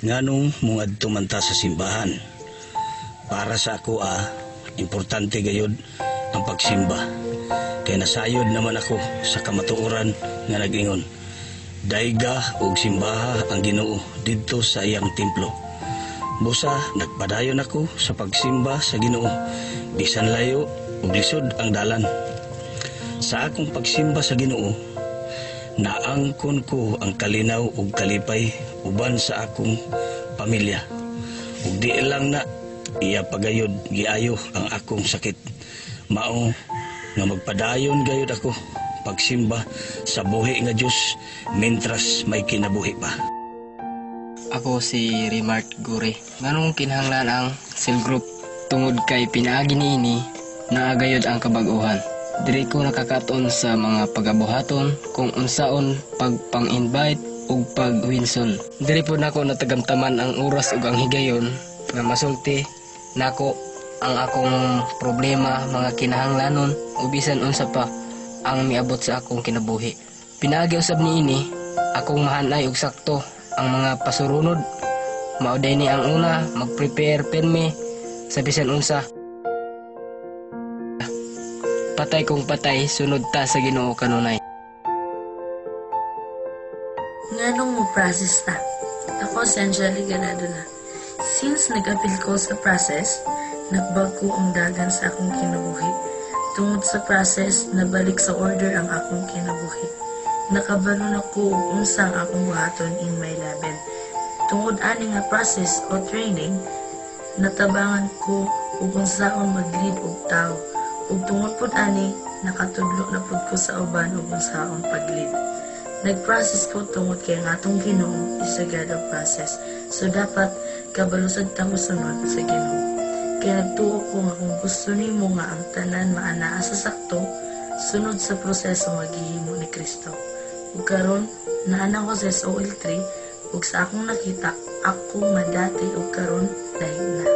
Nganong muadto man ta sa simbahan. Para sa ako importante gayud ang pagsimba. Kay nasayod naman ako sa kamatuoran nga nag-ingon, dayga ug simbaha ang Ginoo didto sa iyang templo. Busa nagpadayon ako sa pagsimba sa Ginoo bisan layo ug lisod ang dalan. Sa akong pagsimba sa Ginoo, naangkon ko ang kalinaw ug kalipay uban sa akong pamilya. Ug di lang na iya pagayod giayo ang akong sakit. Mao nga magpadayon gayud ako pagsimba sa buhi nga Dios mentras may kinabuhi pa. Ako si Remart Gure. Nganong kinahanglan ang cell group tungod kay pinaagi niini naagayod ang kabag-ohan. Diri ko nakakaton sa mga pagabuhaton kung unsaon pagpang-invite ug pag-winson. Diri po nako natagamtaman ang oras ug ang higayon nga masulti nako ang akong problema, mga kinahanglanon ug bisan unsa pa ang miabot sa akong kinabuhi. Pinaagi usab niini akong mahanay ug sakto ang mga pasurunod. Mauday ni ang una mag-prepare pirmi sa bisan unsa. Patay kung patay, sunod ta sa Ginoo kanunay. Nganong mo process ta? Ako si Angelica Ladula. Since nag-apil ko sa process, nagbago ang dagan sa akong kinabuhi. Tungod sa process, nabalik sa order ang akong kinabuhi. Nakabalon ako ug unsa ang akong buhaton in my level. Tungod ani nga process o training, natabangan ko ug unsaon mag-lead og tao. Ug tungod pud ani, nakatudlo na pud ko sa uban ug unsaon pag-lead. Nag-process ko tungod kay ang atong Ginoo is a God of process. So dapat kabalusad ta mosunod sa Ginoo. Kaya nagtuo ko nga kung gusto nimo nga ang tanan maanaa sa sakto, sunod sa proseso nga gihimo ni Kristo. Ug karon naana ko sa SOL3 ug sa akong nakita, ako madati ug karon lahi na.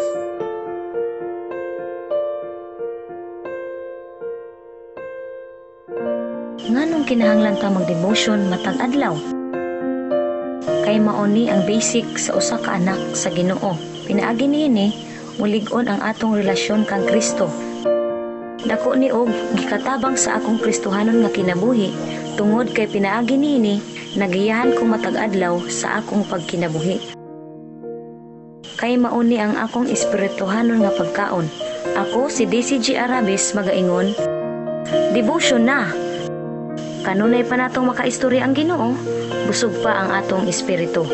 Nganong kinahanglan ta mag-devotion matag adlaw? Kay mao ni ang basic sa usa ka anak sa Ginoo. Pinaagi niini mulig-on ang atong relasyon kang Kristo. Dako ni og gikatabang sa akong Kristohanon nga kinabuhi tungod kay pinaagi niini nagiyahan ko matag adlaw sa akong pagkinabuhi. Kay mao ni ang akong espirituhanon nga pagkaon. Ako si DCG Arabes magaingon, devotion na. Kanunay pa natong makaistorya ang Ginoo, busog pa ang atong espiritu.